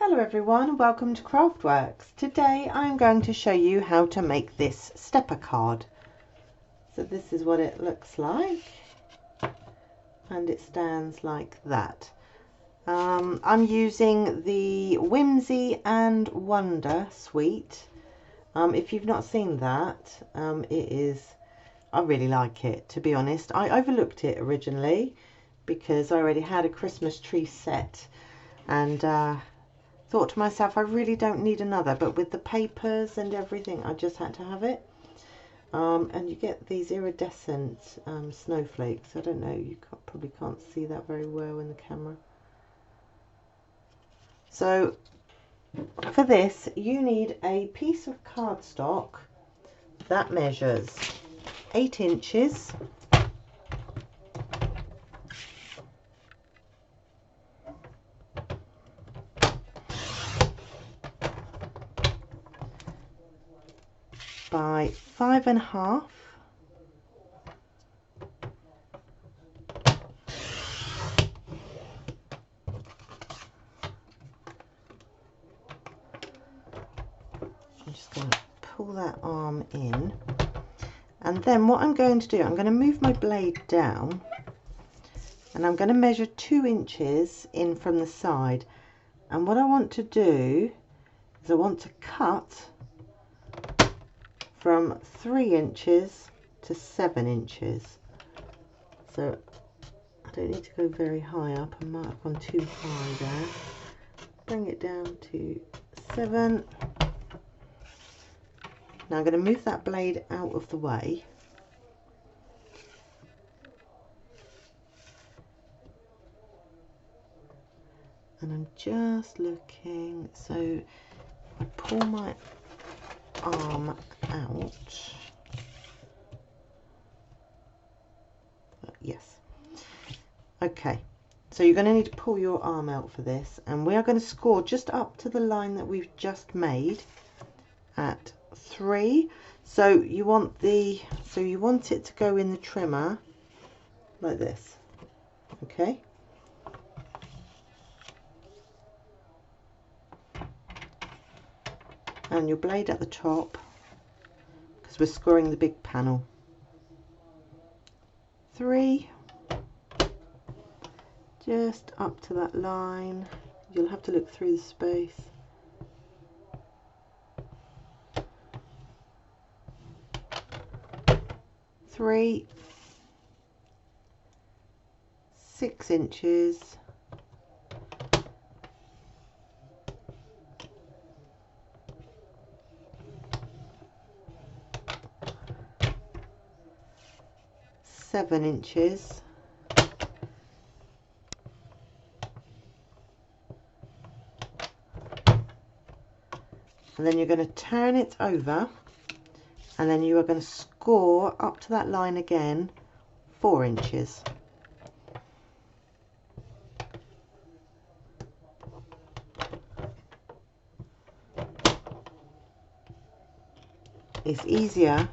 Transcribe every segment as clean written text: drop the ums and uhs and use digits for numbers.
Hello everyone, welcome to Craftworks. Today I'm going to show you how to make this stepper card. So this is what it looks like, and it stands like that. I'm using the Whimsey and Wonder Suite. If you've not seen that, I really like it, to be honest. I overlooked it originally because I already had a Christmas tree set, and thought to myself, I really don't need another, but with the papers and everything, I just had to have it. And you get these iridescent snowflakes. I don't know, you probably can't see that very well in the camera. So for this, you need a piece of cardstock that measures 8 inches by 5.5 . I'm just going to pull that arm in, and then what I'm going to do, I'm going to move my blade down, and I'm going to measure 2 inches in from the side. And what I want to do is I want to cut from 3 inches to 7 inches. So I don't need to go very high up. I might have gone too high there. Bring it down to 7. Now I'm going to move that blade out of the way. And I'm just looking, so I pull my arm out. Yes. Okay, so you're going to need to pull your arm out for this, and we are going to score just up to the line that we've just made at 3. So you want it to go in the trimmer like this. Okay. And your blade at the top, because we're scoring the big panel. 3, just up to that line. You'll have to look through the space. 3, 6 inches, 7 inches, and then you're going to turn it over, and then you are going to score up to that line again 4 inches. It's easier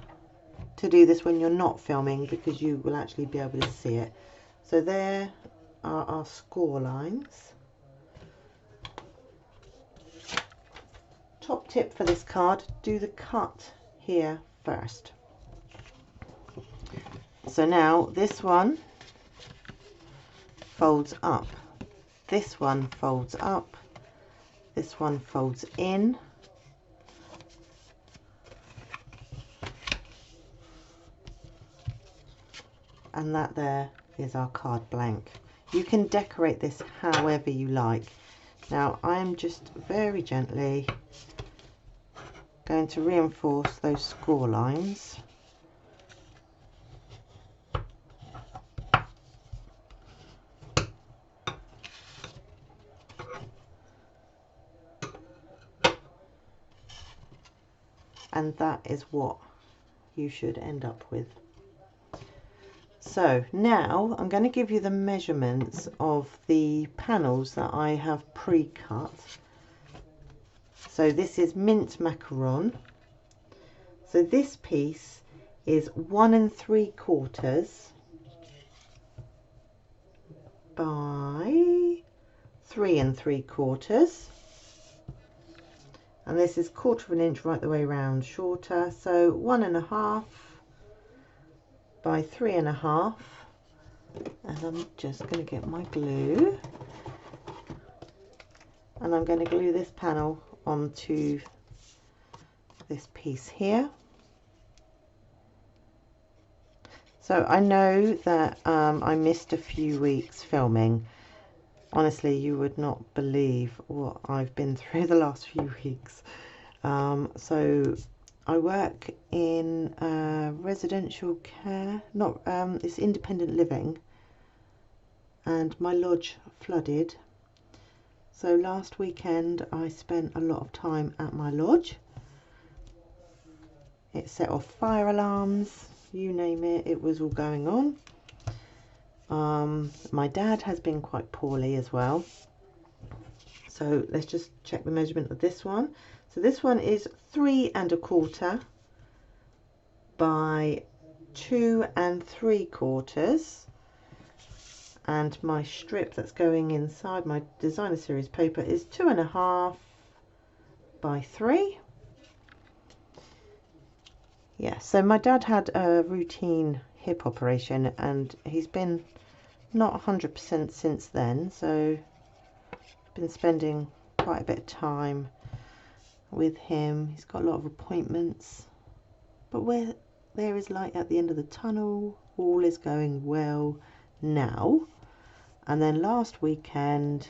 to do this when you're not filming because you will actually be able to see it. So there are our score lines. Top tip for this card, do the cut here first. So now this one folds up, this one folds up, this one folds in, and that there is our card blank. You can decorate this however you like. Now I'm just very gently going to reinforce those score lines. And that is what you should end up with. So now I'm going to give you the measurements of the panels that I have pre-cut. So this is mint macaron. So this piece is 1 3/4 by 3 3/4. and this is 1/4 inch right the way around, shorter, so 1.5 by 3.5, and I'm just going to get my glue, and I'm going to glue this panel onto this piece here. So I know that I missed a few weeks filming. Honestly, you would not believe what I've been through the last few weeks. So I work in residential care, not it's independent living, and my lodge flooded. So last weekend I spent a lot of time at my lodge. It set off fire alarms, you name it, it was all going on. My dad has been quite poorly as well. So let's just check the measurement of this one. So this one is 3.25 by 2 3/4, and my strip that's going inside my designer series paper is 2.5 by 3. Yeah, so my dad had a routine hip operation and he's been not 100% since then, so I've been spending quite a bit of time with him. He's got a lot of appointments, but where there is light at the end of the tunnel, all is going well now. And then last weekend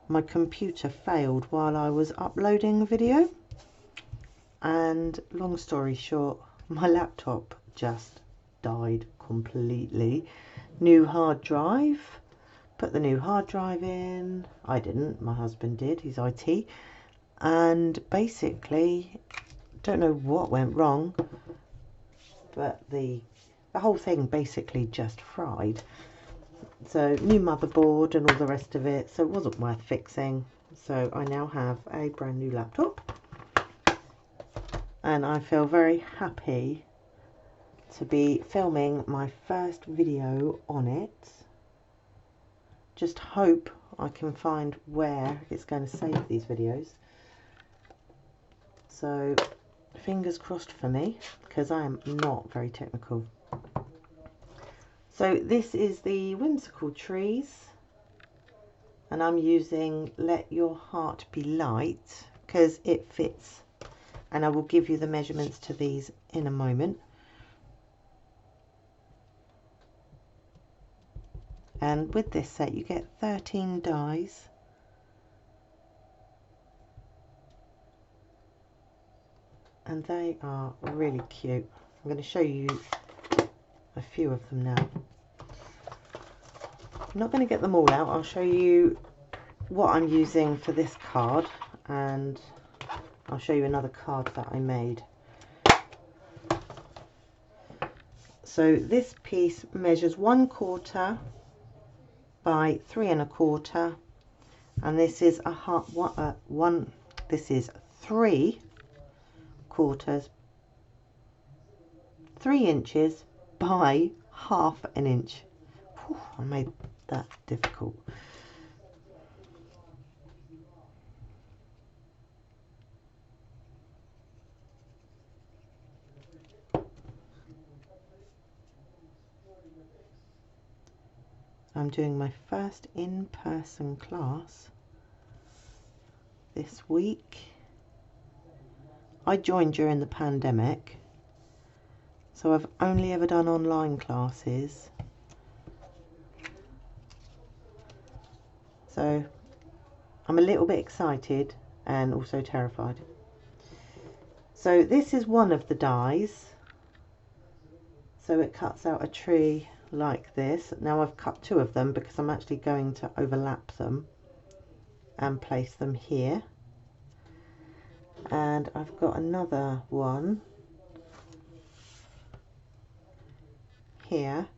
my computer failed while I was uploading a video, and long story short, my laptop just died completely. New hard drive, put the new hard drive in. I didn't, my husband did, he's IT, and basically don't know what went wrong, but the whole thing basically just fried. So new motherboard and all the rest of it, so it wasn't worth fixing. So I now have a brand new laptop, and I feel very happy to be filming my first video on it. Just hope I can find where it's going to save these videos. So fingers crossed for me, because I am not very technical. So this is the Whimsical Trees, and I'm using Let Your Heart Be Light because it fits, and I will give you the measurements to these in a moment. And with this set you get 13 dies, and they are really cute. I'm going to show you a few of them now. I'm not going to get them all out. I'll show you what I'm using for this card, and I'll show you another card that I made. So this piece measures 1/4 by 3.25, and this is this is 3/4, 3 inches by 1/2 inch. Whew, I made that difficult. I'm doing my first in-person class this week. I joined during the pandemic, so I've only ever done online classes. So I'm a little bit excited and also terrified. So this is one of the dies. So it cuts out a tree like this. Now I've cut 2 of them because I'm actually going to overlap them and place them here. And I've got another one here.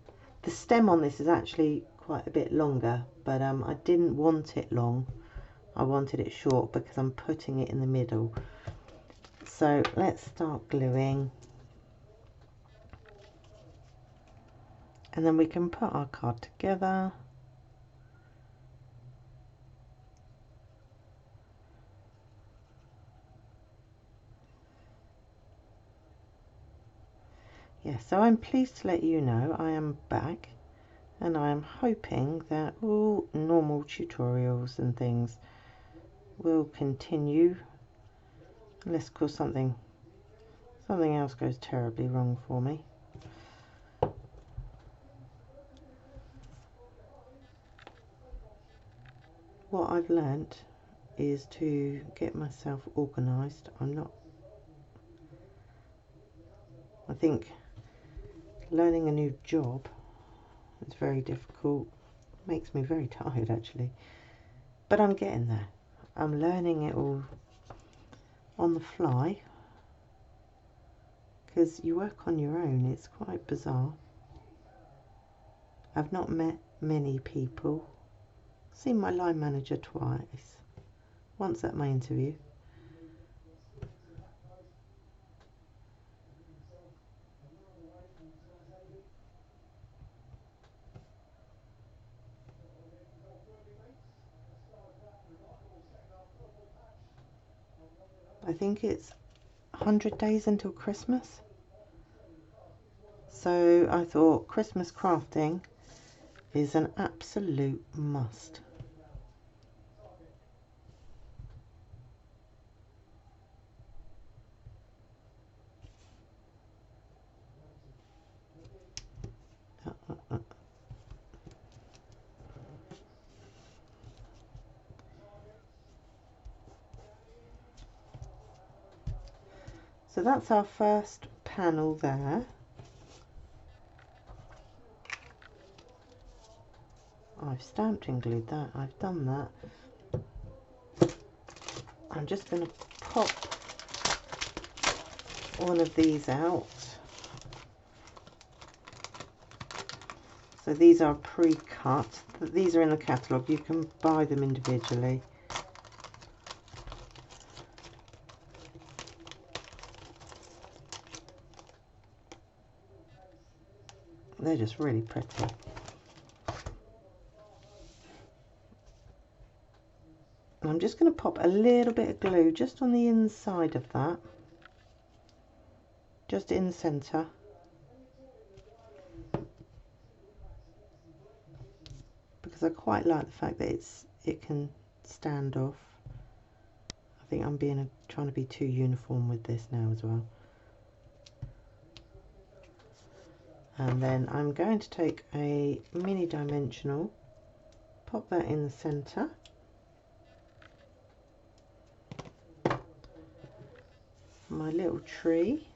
The stem on this is actually quite a bit longer, but I didn't want it long. I wanted it short because I'm putting it in the middle. So let's start gluing, and then we can put our card together. Yeah, so I'm pleased to let you know I am back, and I am hoping that all normal tutorials and things will continue, unless of course something else goes terribly wrong for me. What I've learnt is to get myself organised. I think learning a new job is very difficult. Makes me very tired actually. But I'm getting there. I'm learning it all on the fly, because you work on your own. It's quite bizarre. I've not met many people. Seen my line manager twice. Once at my interview. I think it's 100 days until Christmas. So I thought Christmas crafting is an absolute must. So that's our first panel there. I've stamped and glued that. I've done that. I'm just going to pop one of these out. So these are pre-cut. These are in the catalogue. You can buy them individually. They're just really pretty. I'm just going to pop a little bit of glue just on the inside of that, just in the centre. Because I quite like the fact that it can stand off. I think I'm trying to be too uniform with this now as well. And then I'm going to take a mini dimensional, pop that in the centre. My little tree.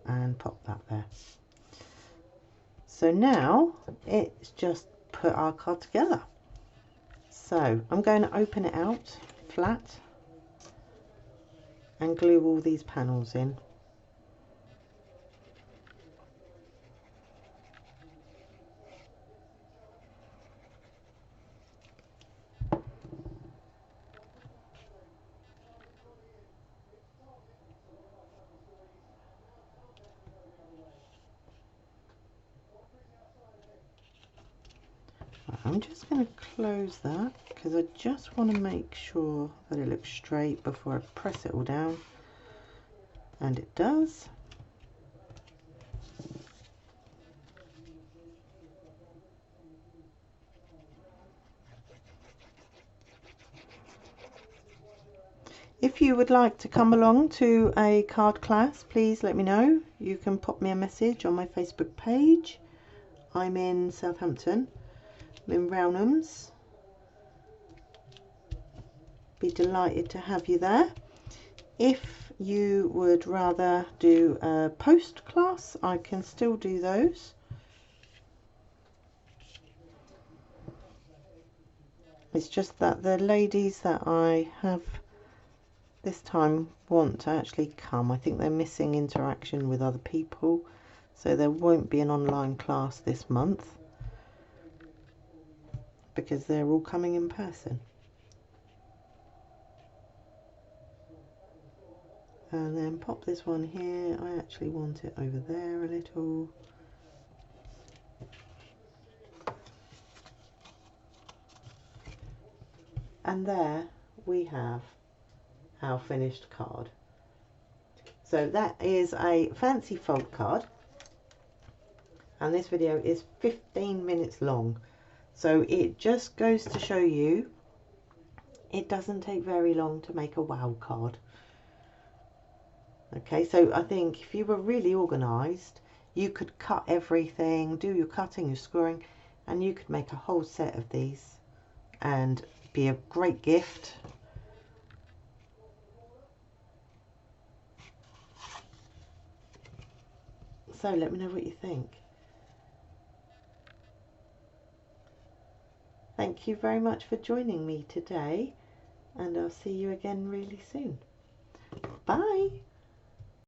And pop that there. So now it's just put our card together. So I'm going to open it out flat and glue all these panels in. I'm just going to close that because I just want to make sure that it looks straight before I press it all down, and it does. If you would like to come along to a card class, please let me know. You can pop me a message on my Facebook page. I'm in Southampton. I'm in Rownhams. Be delighted to have you there. If you would rather do a post class, I can still do those. It's just that the ladies that I have this time want to actually come. I think they're missing interaction with other people, so there won't be an online class this month because they're all coming in person. And then pop this one here. I actually want it over there a little. And there we have our finished card. So that is a fancy fold card, and this video is 15 minutes long, so it just goes to show you it doesn't take very long to make a wow card. Okay, so I think if you were really organised, you could cut everything, do your cutting, your scoring, and you could make a whole set of these and be a great gift. So let me know what you think. Thank you very much for joining me today, and I'll see you again really soon. Bye.